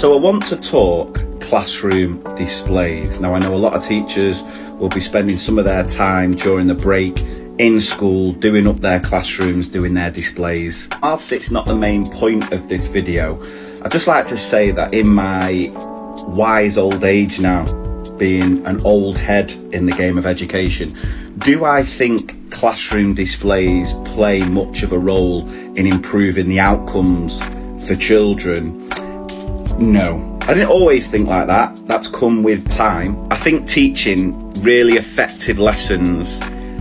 So I want to talk classroom displays. Now I know a lot of teachers will be spending some of their time during the break in school doing up their classrooms, doing their displays. Whilst it's not the main point of this video, I'd just like to say that in my wise old age now, being an old head in the game of education, do I think classroom displays play much of a role in improving the outcomes for children? No, I didn't always think like that. That's come with time. I think teaching really effective lessons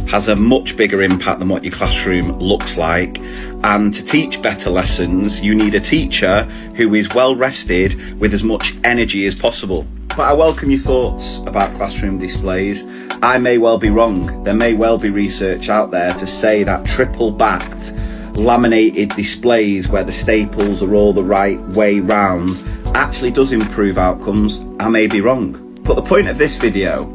has a much bigger impact than what your classroom looks like. And to teach better lessons, you need a teacher who is well rested with as much energy as possible. But I welcome your thoughts about classroom displays. I may well be wrong. There may well be research out there to say that triple-backed laminated displays where the staples are all the right way round actually does improve outcomes. I may be wrong. But the point of this video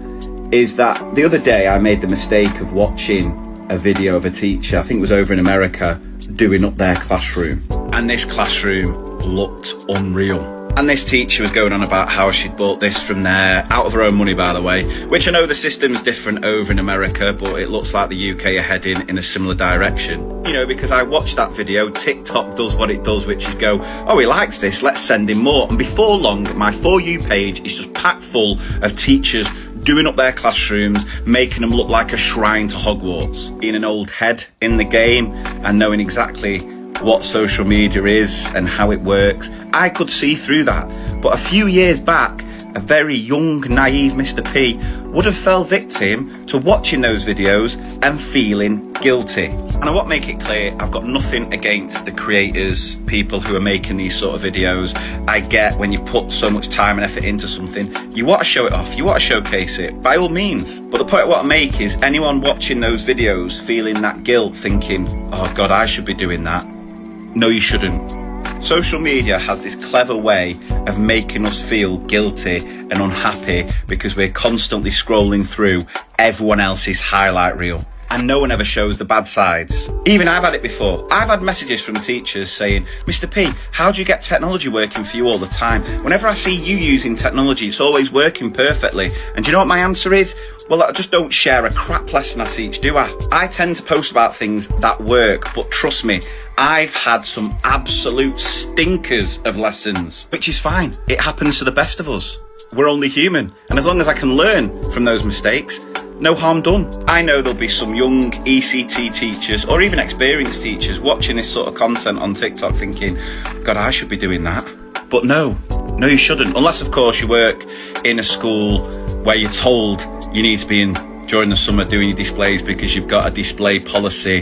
is that the other day I made the mistake of watching a video of a teacher, I think it was over in America, doing up their classroom. And this classroom looked unreal. And this teacher was going on about how she'd bought this from there, out of her own money by the way, which I know the system's different over in America, but it looks like the UK are heading in a similar direction. You know, because I watched that video, TikTok does what it does, which is go, oh, he likes this, let's send him more. And before long, my For You page is just packed full of teachers doing up their classrooms, making them look like a shrine to Hogwarts. Being an old head in the game and knowing exactly what social media is and how it works, I could see through that. But a few years back, a very young, naive Mr. P would have fell victim to watching those videos and feeling guilty. And I want to make it clear, I've got nothing against the creators, people who are making these sort of videos. I get when you've put so much time and effort into something, you want to show it off, you want to showcase it, by all means. But the point I want to make is anyone watching those videos feeling that guilt, thinking, oh God, I should be doing that. No, you shouldn't. Social media has this clever way of making us feel guilty and unhappy because we're constantly scrolling through everyone else's highlight reel. And no one ever shows the bad sides. Even I've had it before. I've had messages from teachers saying, Mr. P, how do you get technology working for you all the time? Whenever I see you using technology, it's always working perfectly. And do you know what my answer is? Well, I just don't share a crap lesson I teach, do I? I tend to post about things that work, but trust me, I've had some absolute stinkers of lessons, which is fine. It happens to the best of us. We're only human. And as long as I can learn from those mistakes, no harm done. I know there'll be some young ECT teachers or even experienced teachers watching this sort of content on TikTok thinking, God, I should be doing that. But no, you shouldn't. Unless, of course, you work in a school where you're told you need to be in during the summer doing your displays because you've got a display policy,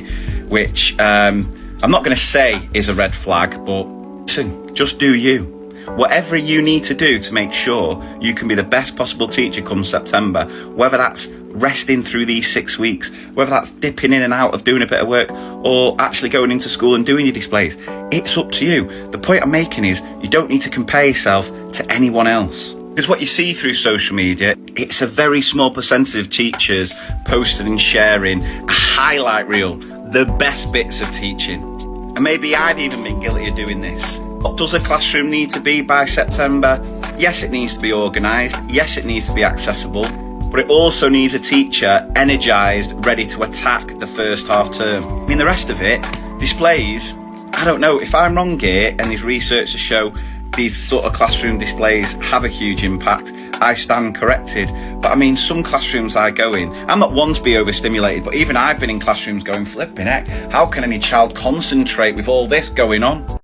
which I'm not going to say is a red flag, but listen, just do you. Whatever you need to do to make sure you can be the best possible teacher come September, whether that's resting through these 6 weeks, whether that's dipping in and out of doing a bit of work, or actually going into school and doing your displays, it's up to you. The point I'm making is you don't need to compare yourself to anyone else. Because what you see through social media, it's a very small percentage of teachers posting and sharing a highlight reel, the best bits of teaching. And maybe I've even been guilty of doing this. What does a classroom need to be by September? Yes, it needs to be organised. Yes, it needs to be accessible. But it also needs a teacher energised, ready to attack the first half term. I mean, the rest of it, displays, I don't know. If I'm wrong here and these researchers show these sort of classroom displays have a huge impact, I stand corrected. But I mean, some classrooms I go in, I'm not one to be overstimulated, but even I've been in classrooms going, flipping heck, how can any child concentrate with all this going on?